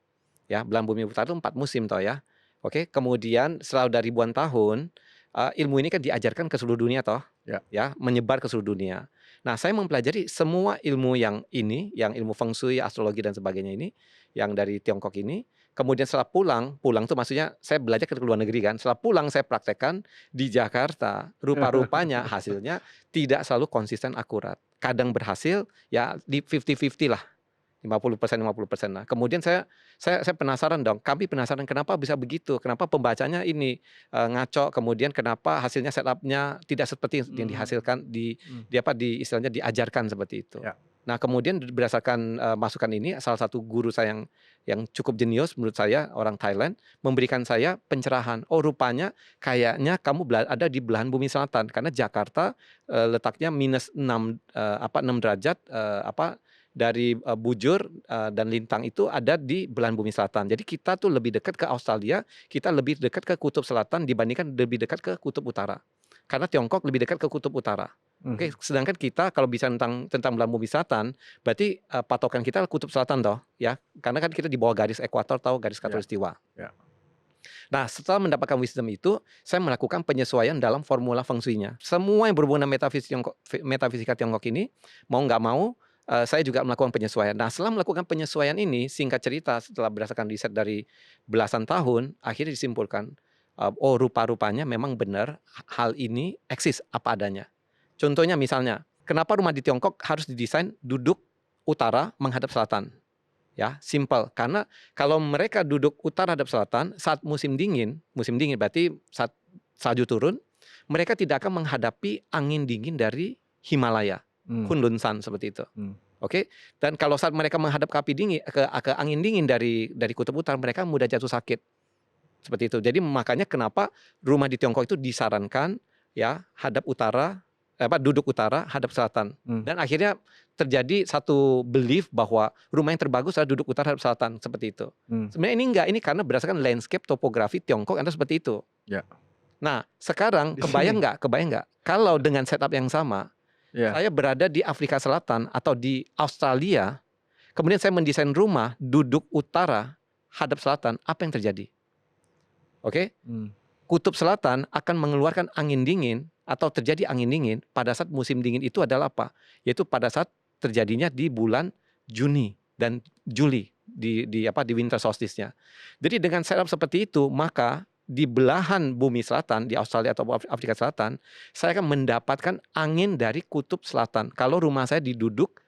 Ya, belahan bumi utara itu 4 musim toh ya. Oke, kemudian setelah dari ribuan tahun, ilmu ini kan diajarkan ke seluruh dunia toh. Ya, menyebar ke seluruh dunia. Nah, saya mempelajari semua ilmu yang ilmu feng shui, astrologi dan sebagainya ini, yang dari Tiongkok ini. Kemudian setelah pulang tuh maksudnya saya belajar ke luar negeri kan. Setelah pulang saya praktekkan di Jakarta. Rupa-rupanya hasilnya tidak selalu konsisten akurat. Kadang berhasil ya di 50-50 lah. 50% lah. Kemudian saya penasaran dong. Kami penasaran kenapa bisa begitu? Kenapa pembacanya ini ngaco? Kemudian kenapa hasilnya setupnya tidak seperti yang dihasilkan istilahnya diajarkan seperti itu. Ya. Nah, kemudian berdasarkan masukan ini, salah satu guru saya yang cukup jenius menurut saya, orang Thailand, memberikan saya pencerahan. Oh, rupanya kayaknya kamu ada di belahan bumi selatan karena Jakarta letaknya minus 6 derajat dari bujur dan lintang itu ada di belahan bumi selatan. Jadi kita tuh lebih dekat ke Australia, kita lebih dekat ke kutub selatan dibandingkan lebih dekat ke kutub utara. karena Tiongkok lebih dekat ke kutub utara. Oke, sedangkan kita kalau bisa tentang belahan bumi selatan, berarti patokan kita kutub selatan toh, ya. Karena kan kita di bawah garis ekuator atau garis khatulistiwa. Ya. Nah, setelah mendapatkan wisdom itu, saya melakukan penyesuaian dalam formula feng shui-nya. Semua yang berhubungan dengan metafisika Tiongkok ini, mau nggak mau, saya juga melakukan penyesuaian. Nah, setelah melakukan penyesuaian ini, singkat cerita, setelah berdasarkan riset dari belasan tahun, akhirnya disimpulkan, oh rupa-rupanya memang benar hal ini eksis apa adanya. Contohnya misalnya, kenapa rumah di Tiongkok harus didesain duduk utara menghadap selatan? Ya, simple. Karena kalau mereka duduk utara hadap selatan, saat musim dingin berarti saat salju turun, mereka tidak akan menghadapi angin dingin dari Himalaya, Kunlunsan seperti itu. Oke, dan kalau saat mereka menghadap ke angin dingin dari kutub utara, mereka mudah jatuh sakit. Seperti itu. Jadi makanya kenapa rumah di Tiongkok itu disarankan ya hadap utara, duduk utara hadap selatan. Dan akhirnya terjadi satu belief bahwa rumah yang terbagus adalah duduk utara hadap selatan, seperti itu. Sebenarnya ini enggak, ini karena berdasarkan landscape topografi Tiongkok adalah seperti itu. Ya. Nah, sekarang kebayang nggak kalau dengan setup yang sama, saya berada di Afrika Selatan atau di Australia, kemudian saya mendesain rumah duduk utara hadap selatan, apa yang terjadi? Oke? Kutub selatan akan mengeluarkan angin dingin atau terjadi angin dingin pada saat musim dingin itu adalah apa? Yaitu pada saat terjadinya di bulan Juni dan Juli di winter solstice-nya. Jadi dengan setup seperti itu, maka di belahan bumi selatan di Australia atau Afrika Selatan, saya akan mendapatkan angin dari kutub selatan. Kalau rumah saya duduk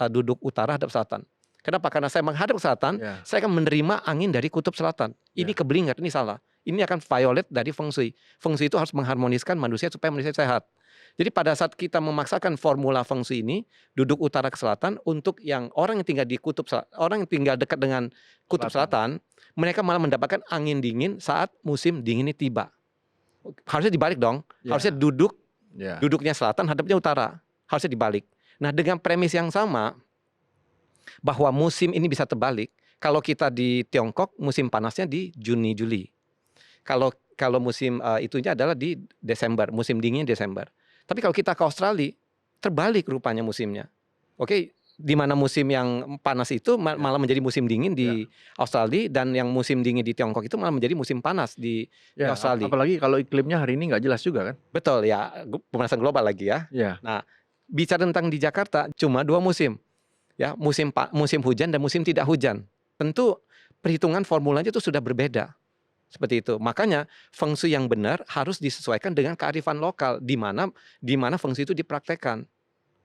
duduk utara hadap selatan. Kenapa? Karena saya menghadap ke selatan, saya akan menerima angin dari kutub selatan. Ini keblinger, ini salah. Ini akan violate dari feng shui. Feng shui itu harus mengharmoniskan manusia supaya manusia sehat. Jadi pada saat kita memaksakan formula feng shui ini, duduk utara ke selatan, untuk yang orang yang tinggal di orang yang tinggal dekat dengan kutub selatan, mereka malah mendapatkan angin dingin saat musim dingin ini tiba. Harusnya dibalik dong. Harusnya duduknya selatan, hadapnya utara. Harusnya dibalik. Nah, dengan premis yang sama, bahwa musim ini bisa terbalik. Kalau kita di Tiongkok, musim panasnya di Juni Juli. Kalau musim itunya adalah di Desember, musim dingin Desember. Tapi kalau kita ke Australia, terbalik rupanya musimnya. Oke, di mana musim yang panas itu malah menjadi musim dingin di Australia, dan yang musim dingin di Tiongkok itu malah menjadi musim panas di Australia. Apalagi kalau iklimnya hari ini nggak jelas juga kan? Betul ya, pemanasan global lagi ya. Nah, bicara tentang di Jakarta cuma 2 musim. Ya, musim hujan dan musim tidak hujan. Tentu perhitungan formulanya itu sudah berbeda. Seperti itu. Makanya feng shui yang benar harus disesuaikan dengan kearifan lokal di mana feng shui itu dipraktekkan.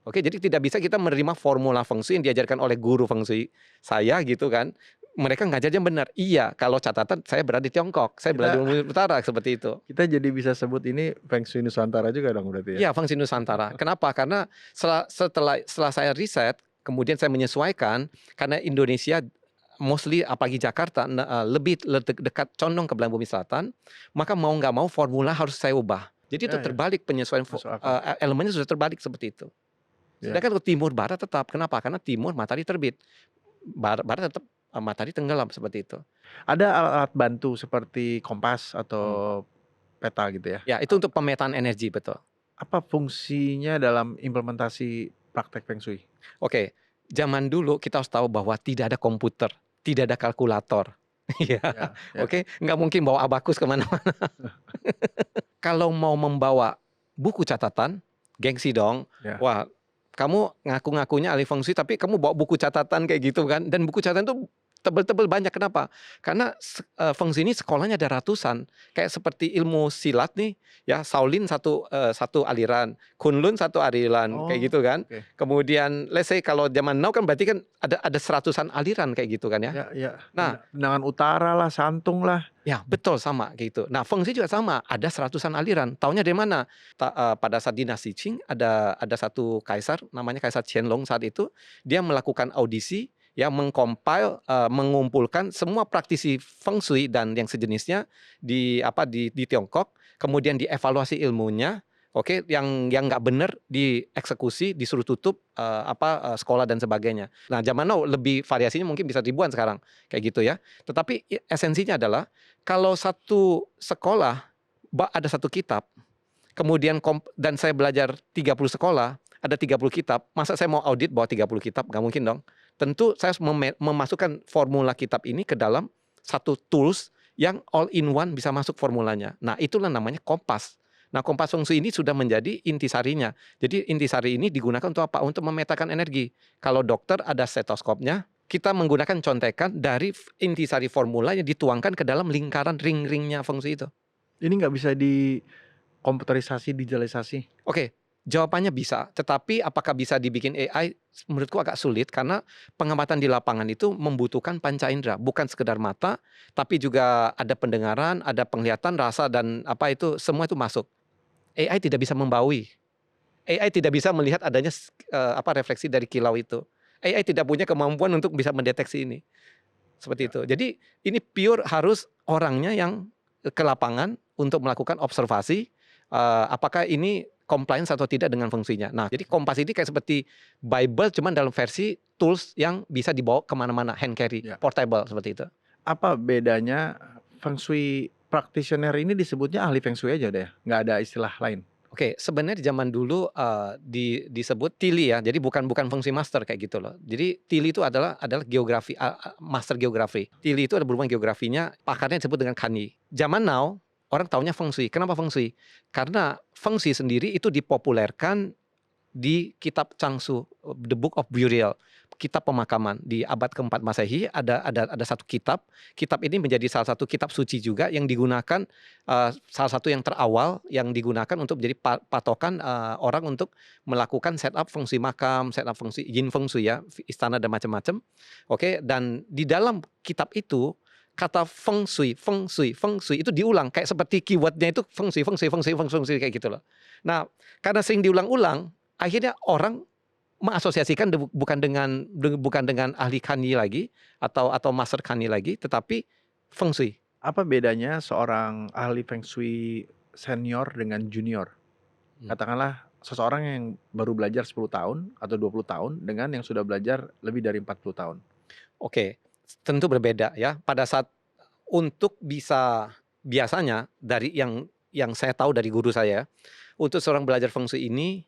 Oke, jadi tidak bisa kita menerima formula feng shui yang diajarkan oleh guru feng shui saya gitu kan. Mereka ngajarnya benar. Iya, kalau catatan saya berada di Tiongkok, saya berada di bumi utara, seperti itu. Kita jadi bisa sebut ini Feng Shui Nusantara juga dong berarti ya? Iya, Feng Shui Nusantara. Kenapa? Karena setelah saya riset, kemudian saya menyesuaikan, karena Indonesia mostly apalagi Jakarta lebih dekat condong ke belahan bumi selatan, maka mau nggak mau formula harus saya ubah. Jadi itu terbalik penyesuaian elemennya sudah terbalik seperti itu. Sedangkan ke timur barat tetap. Kenapa? Karena timur matahari terbit, barat tetap matahari tenggelam, seperti itu. Ada alat bantu seperti kompas atau peta gitu ya? Ya, itu untuk pemetaan energi, betul. Apa fungsinya dalam implementasi praktek Feng Shui? Oke, zaman dulu kita harus tahu bahwa tidak ada komputer, tidak ada kalkulator. Oke, nggak mungkin bawa abakus kemana-mana. Kalau mau membawa buku catatan, gengsi dong. Wah, kamu ngaku-ngakunya ahli feng shui, tapi kamu bawa buku catatan kayak gitu kan. Dan buku catatan itu tebel-tebel banyak. Kenapa? Karena feng shui ini sekolahnya ada ratusan. Kayak seperti ilmu silat nih, ya, Shaolin satu aliran, Kunlun satu aliran, kayak gitu kan. Kemudian let's say kalau zaman now kan berarti kan ada seratusan aliran kayak gitu kan ya. Nah, Benangan Utara lah, Santung lah. Ya, betul, sama kayak gitu. Nah, feng shui juga sama, ada seratusan aliran. Taunya dari mana? Pada saat dinasti Qing ada satu kaisar namanya Kaisar Qianlong saat itu, dia melakukan audisi, ya, mengumpulkan semua praktisi feng shui dan yang sejenisnya di Tiongkok, kemudian dievaluasi ilmunya, oke, yang nggak benar dieksekusi, disuruh tutup sekolah dan sebagainya. Nah, zaman now lebih variasinya mungkin bisa ribuan sekarang kayak gitu ya. Tetapi esensinya adalah kalau satu sekolah ada satu kitab, kemudian dan saya belajar 30 sekolah, ada 30 kitab, masa saya mau audit bawa 30 kitab? Nggak mungkin dong. Tentu saya harus memasukkan formula kitab ini ke dalam satu tools yang all in one bisa masuk formulanya. Nah, itulah namanya kompas. Nah, kompas feng shui ini sudah menjadi intisarinya. Jadi intisari ini digunakan untuk apa? Untuk memetakan energi. Kalau dokter ada stetoskopnya, kita menggunakan contekan dari intisari formula yang dituangkan ke dalam lingkaran ring-ringnya feng shui itu. Ini nggak bisa di komputerisasi, digitalisasi? Oke, jawabannya bisa. Tetapi apakah bisa dibikin AI? Menurutku agak sulit karena pengamatan di lapangan itu membutuhkan panca indera, bukan sekedar mata, tapi juga ada pendengaran, ada penglihatan, rasa dan apa itu semua itu masuk. AI tidak bisa membaui. AI tidak bisa melihat adanya refleksi dari kilau itu. AI tidak punya kemampuan untuk bisa mendeteksi ini. Seperti itu. Jadi ini pure harus orangnya yang ke lapangan untuk melakukan observasi apakah ini compliance atau tidak dengan fungsinya. Nah, jadi kompas ini kayak seperti Bible cuman dalam versi tools yang bisa dibawa kemana-mana, hand carry, Ya. portable seperti itu. Apa bedanya Feng Shui practitioner ini disebutnya ahli Feng Shui aja deh, nggak ada istilah lain? Oke, sebenarnya di zaman dulu disebut Tili ya. Jadi bukan Feng Shui master kayak gitu loh. Jadi Tili itu adalah geografi, master geografi. Tili itu ada berhubungan geografinya, pakarnya disebut dengan Kanyi. Zaman now orang taunya Feng Shui. Kenapa Feng Shui? Karena Feng Shui sendiri itu dipopulerkan di kitab Changsu, The Book of Burial, kitab pemakaman di abad ke-4 Masehi ada satu kitab. Kitab ini menjadi salah satu kitab suci juga yang digunakan salah satu yang terawal yang digunakan untuk menjadi patokan orang untuk melakukan setup feng shui makam, setup feng shui yin feng shui ya, istana dan macam-macam. Oke, dan di dalam kitab itu kata feng shui itu diulang kayak seperti keywordnya itu feng shui kayak gitu loh. Nah, karena sering diulang-ulang, akhirnya orang mengasosiasikan bukan dengan ahli kanji lagi atau master kanji lagi, tetapi feng shui. Apa bedanya seorang ahli Feng Shui senior dengan junior? Katakanlah seseorang yang baru belajar 10 tahun atau 20 tahun dengan yang sudah belajar lebih dari 40 tahun. Oke, tentu berbeda ya. Pada saat untuk biasanya dari yang saya tahu dari guru saya, untuk seorang belajar feng shui ini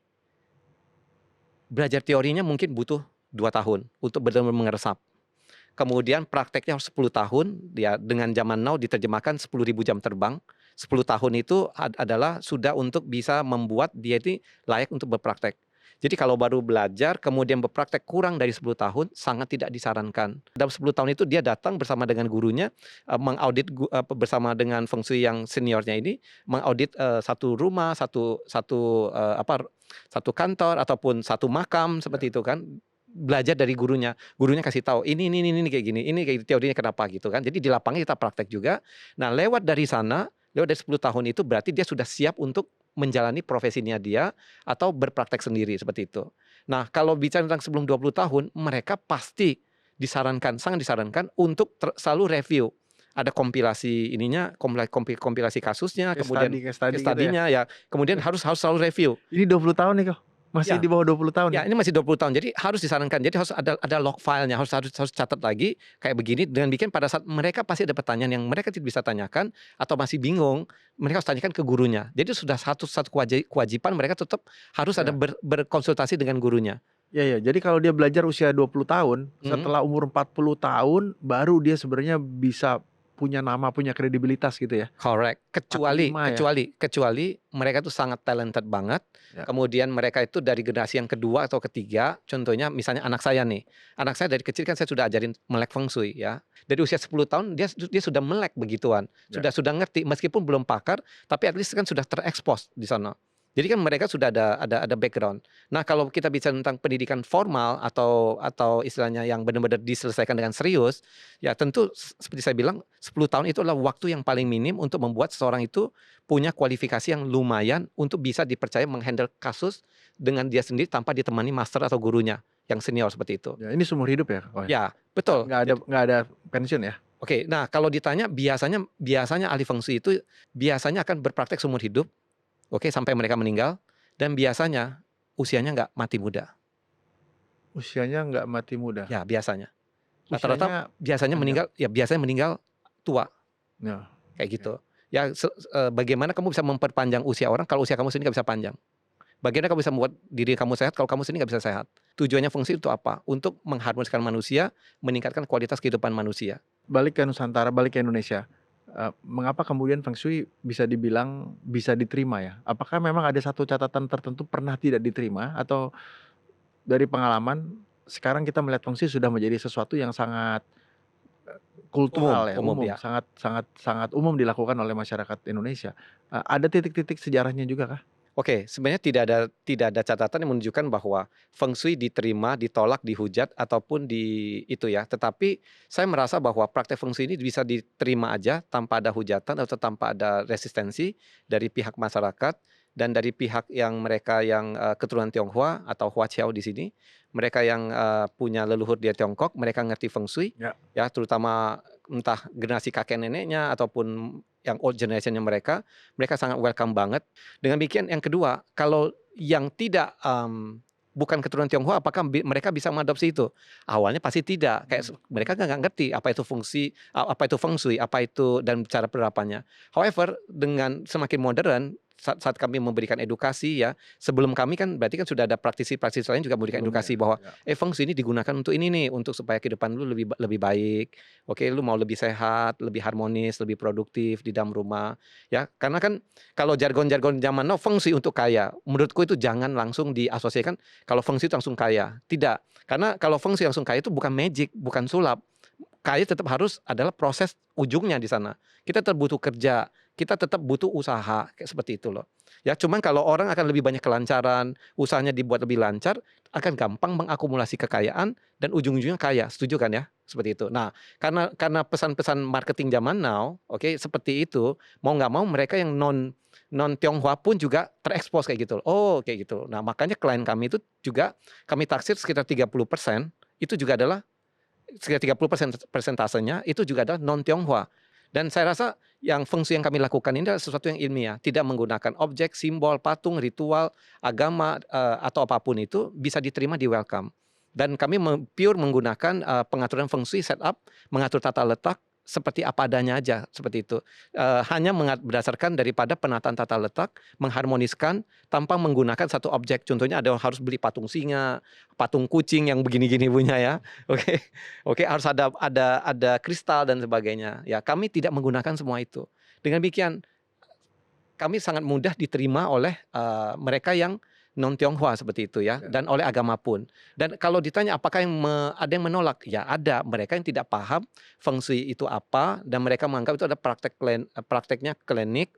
belajar teorinya mungkin butuh 2 tahun untuk benar-benar mengeresap. Kemudian prakteknya harus 10 tahun, ya dengan zaman now diterjemahkan 10.000 jam terbang. 10 tahun itu adalah sudah untuk bisa membuat dia itu layak untuk berpraktek. Jadi kalau baru belajar kemudian berpraktek kurang dari 10 tahun sangat tidak disarankan. Dalam 10 tahun itu dia datang bersama dengan gurunya, mengaudit bersama dengan feng shui yang seniornya ini, mengaudit satu rumah, satu kantor ataupun satu makam seperti itu kan. Belajar dari gurunya kasih tahu ini kayak gini, ini kayak teorinya kenapa gitu kan. Jadi di lapangan kita praktek juga. Nah, lewat dari 10 tahun itu berarti dia sudah siap untuk menjalani profesinya dia atau berpraktek sendiri seperti itu. Nah, kalau bicara tentang sebelum 20 tahun, mereka pasti sangat disarankan untuk selalu review. Ada kompilasi ininya, kompilasi kasusnya, kemudian Case study gitu ya? studinya ya, kemudian harus selalu review. Ini 20 tahun nih kok? Masih Ya. di bawah 20 tahun Ya, ya? ini masih 20 tahun. Jadi harus disarankan. Jadi harus ada log filenya, harus catat lagi kayak begini dengan bikin pada saat mereka pasti ada pertanyaan yang mereka tidak bisa tanyakan atau masih bingung, mereka harus tanyakan ke gurunya. Jadi sudah satu kewajiban mereka tetap harus ada berkonsultasi dengan gurunya. Ya, jadi kalau dia belajar usia 20 tahun, setelah umur 40 tahun baru dia sebenarnya bisa punya nama, punya kredibilitas gitu ya. Correct. Kecuali mereka tuh sangat talented banget. Ya. Kemudian mereka itu dari generasi yang kedua atau ketiga. Contohnya misalnya anak saya nih. Anak saya dari kecil kan saya sudah ajarin melek feng shui ya. Dari usia 10 tahun dia sudah melek begituan. Sudah ngerti meskipun belum pakar, tapi at least kan sudah terekspos di sana. Jadi kan mereka sudah ada background. Nah, kalau kita bicara tentang pendidikan formal atau istilahnya yang benar-benar diselesaikan dengan serius, ya tentu seperti saya bilang 10 tahun itu adalah waktu yang paling minim untuk membuat seseorang itu punya kualifikasi yang lumayan untuk bisa dipercaya menghandle kasus dengan dia sendiri tanpa ditemani master atau gurunya yang senior seperti itu. Ya, ini seumur hidup ya? Oh, ya, betul. Nggak ada pensiun ya? Oke, nah kalau ditanya biasanya ahli feng shui itu biasanya akan berpraktek seumur hidup. Oke, sampai mereka meninggal, dan biasanya usianya nggak mati muda. Usianya nggak mati muda? Ya, biasanya. Usianya Rata-rata biasanya meninggal tua. Ya. Kayak gitu. Ya, bagaimana kamu bisa memperpanjang usia orang kalau usia kamu sendiri nggak bisa panjang? Bagaimana kamu bisa membuat diri kamu sehat kalau kamu sendiri nggak bisa sehat? Tujuannya fungsi itu apa? Untuk mengharmoniskan manusia, meningkatkan kualitas kehidupan manusia. Balik ke Nusantara, balik ke Indonesia. Mengapa kemudian Feng Shui bisa dibilang bisa diterima ya? Apakah memang ada satu catatan tertentu pernah tidak diterima atau dari pengalaman sekarang kita melihat Feng Shui sudah menjadi sesuatu yang sangat kultural ya, Umum umum, ya. sangat sangat sangat umum dilakukan oleh masyarakat Indonesia. Ada titik-titik sejarahnya juga kah? Oke, sebenarnya tidak ada catatan yang menunjukkan bahwa feng shui diterima, ditolak, dihujat ataupun itu ya. Tetapi saya merasa bahwa praktek feng shui ini bisa diterima aja tanpa ada hujatan atau tanpa ada resistensi dari pihak masyarakat dan dari pihak yang mereka yang keturunan Tionghoa atau Hua Qiao di sini, mereka yang punya leluhur di Tiongkok, mereka ngerti feng shui, Ya. ya terutama entah generasi kakek neneknya ataupun yang old generationnya mereka sangat welcome banget. Dengan demikian yang kedua, kalau yang tidak, bukan keturunan Tionghoa apakah mereka bisa mengadopsi itu? Awalnya pasti tidak, kayak mereka nggak ngerti apa itu fungsi, apa itu feng shui, apa itu dan cara penerapannya. However, dengan semakin modern, saat kami memberikan edukasi ya, sebelum kami kan berarti kan sudah ada praktisi-praktisi lain juga memberikan Sebelumnya, edukasi bahwa, ya. feng shui ini digunakan untuk ini nih, untuk supaya kehidupan lu lebih baik, oke, lu mau lebih sehat, lebih harmonis, lebih produktif di dalam rumah, ya. Karena kan kalau jargon-jargon zaman now feng shui untuk kaya, menurutku itu jangan langsung diasosiasikan kalau feng shui itu langsung kaya, tidak. Karena kalau feng shui langsung kaya itu bukan magic, bukan sulap. Kaya tetap harus adalah proses ujungnya di sana. Kita tetap butuh kerja, kita tetap butuh usaha, kayak seperti itu loh. Ya, cuman kalau orang akan lebih banyak kelancaran, usahanya dibuat lebih lancar, akan gampang mengakumulasi kekayaan dan ujung-ujungnya kaya. Setuju kan ya? Seperti itu. Nah, karena pesan-pesan marketing zaman now, oke, seperti itu, mau nggak mau mereka yang non Tionghoa pun juga terekspos kayak gitu. Oh, kayak gitu. Nah, makanya klien kami itu juga kami taksir sekitar 30% itu juga adalah sekitar 30% persentasenya itu juga adalah non Tionghoa. Dan saya rasa yang feng shui yang kami lakukan ini adalah sesuatu yang ilmiah, tidak menggunakan objek, simbol, patung, ritual, agama atau apapun itu bisa diterima di welcome. Dan kami pure menggunakan pengaturan feng shui setup, mengatur tata letak seperti apa adanya aja seperti itu. Hanya berdasarkan daripada penataan tata letak, mengharmoniskan tanpa menggunakan satu objek. Contohnya ada harus beli patung singa, patung kucing yang begini-gini punya ya. Oke. Oke, harus ada kristal dan sebagainya. Ya, kami tidak menggunakan semua itu. Dengan demikian kami sangat mudah diterima oleh mereka yang non Tionghoa seperti itu ya, dan oleh agama pun. Dan kalau ditanya apakah ada yang menolak? Ya ada, mereka yang tidak paham feng shui itu apa dan mereka menganggap itu ada prakteknya klinik,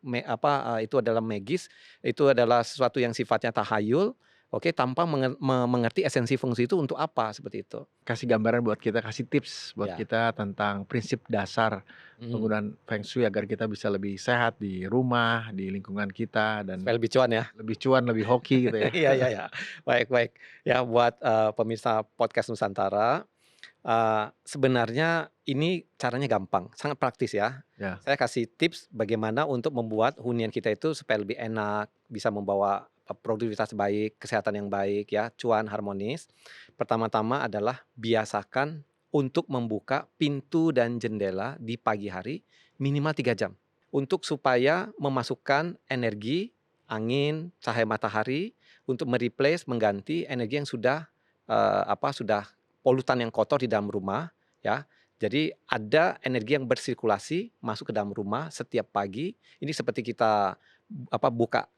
itu adalah magis, itu adalah sesuatu yang sifatnya tahayul, oke, tanpa mengerti esensi feng shui itu untuk apa seperti itu. Kasih gambaran buat kita, kasih tips buat Ya. kita tentang prinsip dasar penggunaan Feng Shui agar kita bisa lebih sehat di rumah, di lingkungan kita, dan Supaya lebih cuan ya. lebih cuan, lebih hoki gitu ya. Iya iya iya. Baik baik. Ya buat, pemirsa podcast Nusantara, sebenarnya ini caranya gampang, sangat praktis ya. Ya. Saya kasih tips bagaimana untuk membuat hunian kita itu supaya lebih enak, bisa membawa, produktivitas baik, kesehatan yang baik ya, cuan, harmonis. Pertama-tama adalah biasakan untuk membuka pintu dan jendela di pagi hari minimal 3 jam. Untuk supaya memasukkan energi, angin, cahaya matahari untuk mengganti energi yang sudah polutan yang kotor di dalam rumah ya. Jadi ada energi yang bersirkulasi masuk ke dalam rumah setiap pagi. Ini seperti kita buka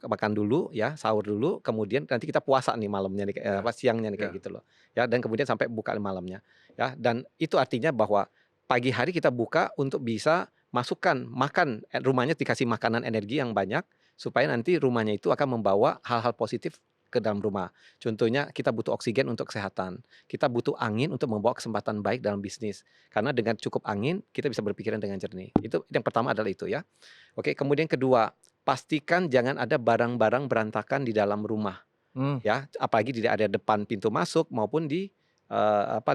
makan dulu ya, sahur dulu, kemudian nanti kita puasa nih malamnya nih, Ya. siangnya nih kayak Ya. gitu loh. Ya, dan kemudian sampai buka malamnya ya. Dan itu artinya bahwa pagi hari kita buka untuk bisa masukkan makan, rumahnya dikasih makanan energi yang banyak supaya nanti rumahnya itu akan membawa hal-hal positif ke dalam rumah. Contohnya kita butuh oksigen untuk kesehatan, kita butuh angin untuk membawa kesempatan baik dalam bisnis. Karena dengan cukup angin kita bisa berpikiran dengan jernih. Itu yang pertama adalah itu ya. Oke, kemudian kedua, pastikan jangan ada barang-barang berantakan di dalam rumah Hmm. ya, apalagi tidak ada depan pintu masuk maupun di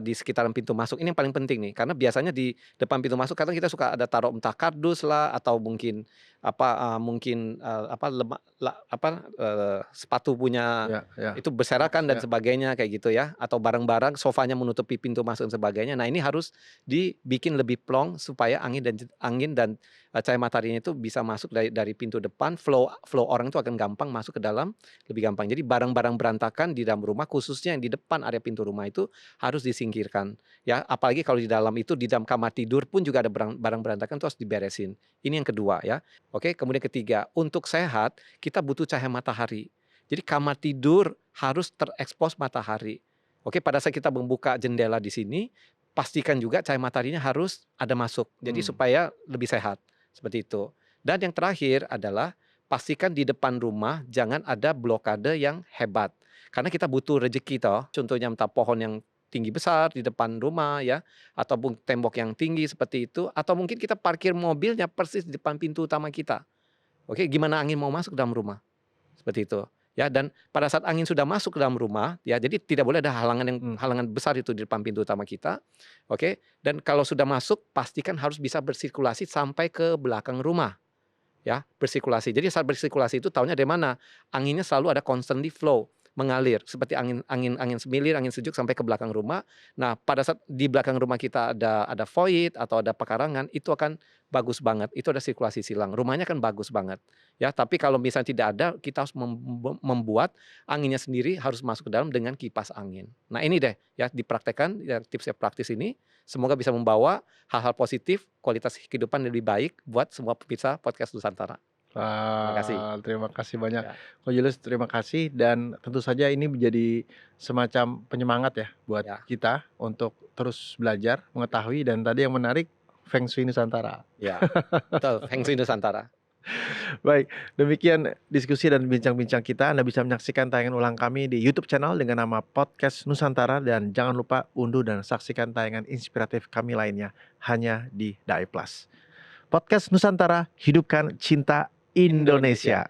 di sekitaran pintu masuk. Ini yang paling penting nih, karena biasanya di depan pintu masuk kadang kita suka ada taruh entah kardus lah atau mungkin sepatu punya Ya, ya. itu berserakan dan Ya. sebagainya kayak gitu ya, atau barang-barang sofanya menutupi pintu masuk dan sebagainya. Nah, ini harus dibikin lebih plong supaya angin dan cahaya mataharinya itu bisa masuk dari pintu depan, flow orang itu akan gampang masuk ke dalam, lebih gampang. Jadi barang-barang berantakan di dalam rumah, khususnya yang di depan area pintu rumah itu harus disingkirkan ya. Apalagi kalau di dalam kamar tidur pun juga ada barang berantakan, itu harus diberesin. Ini yang kedua ya. Oke, kemudian ketiga, untuk sehat kita butuh cahaya matahari. Jadi kamar tidur harus terekspos matahari. Oke, pada saat kita membuka jendela di sini, pastikan juga cahaya mataharinya harus ada masuk. Jadi supaya lebih sehat. Seperti itu. Dan yang terakhir adalah pastikan di depan rumah jangan ada blokade yang hebat. Karena kita butuh rezeki toh. Contohnya entah pohon yang tinggi besar di depan rumah ya, ataupun tembok yang tinggi seperti itu, atau mungkin kita parkir mobilnya persis di depan pintu utama kita. Oke, gimana angin mau masuk ke dalam rumah? Seperti itu. Ya, dan pada saat angin sudah masuk ke dalam rumah, ya, jadi tidak boleh ada halangan besar itu di depan pintu utama kita. Oke, dan kalau sudah masuk, pastikan harus bisa bersirkulasi sampai ke belakang rumah. Ya, bersirkulasi. Jadi saat bersirkulasi itu tahunya dari mana? Anginnya selalu ada constantly flow, mengalir seperti angin semilir, angin sejuk sampai ke belakang rumah. Nah, pada saat di belakang rumah kita ada void atau ada pekarangan, itu akan bagus banget. Itu ada sirkulasi silang. Rumahnya kan bagus banget. Ya, tapi kalau misalnya tidak ada, kita harus membuat anginnya sendiri harus masuk ke dalam dengan kipas angin. Nah, ini deh ya dipraktekkan ya, tips yang praktis ini. Semoga bisa membawa hal-hal positif, kualitas kehidupan lebih baik buat semua pemirsa podcast Nusantara. Terima kasih. Terima kasih banyak, Ya. Ko Julius. Terima kasih, dan tentu saja ini menjadi semacam penyemangat ya buat Ya. kita untuk terus belajar, mengetahui, dan tadi yang menarik Feng Shui Nusantara. Ya, betul. Feng Shui Nusantara. Baik, demikian diskusi dan bincang-bincang kita. Anda bisa menyaksikan tayangan ulang kami di YouTube channel dengan nama Podcast Nusantara, dan jangan lupa unduh dan saksikan tayangan inspiratif kami lainnya hanya di Dai Plus. Podcast Nusantara, hidupkan cinta Indonesia.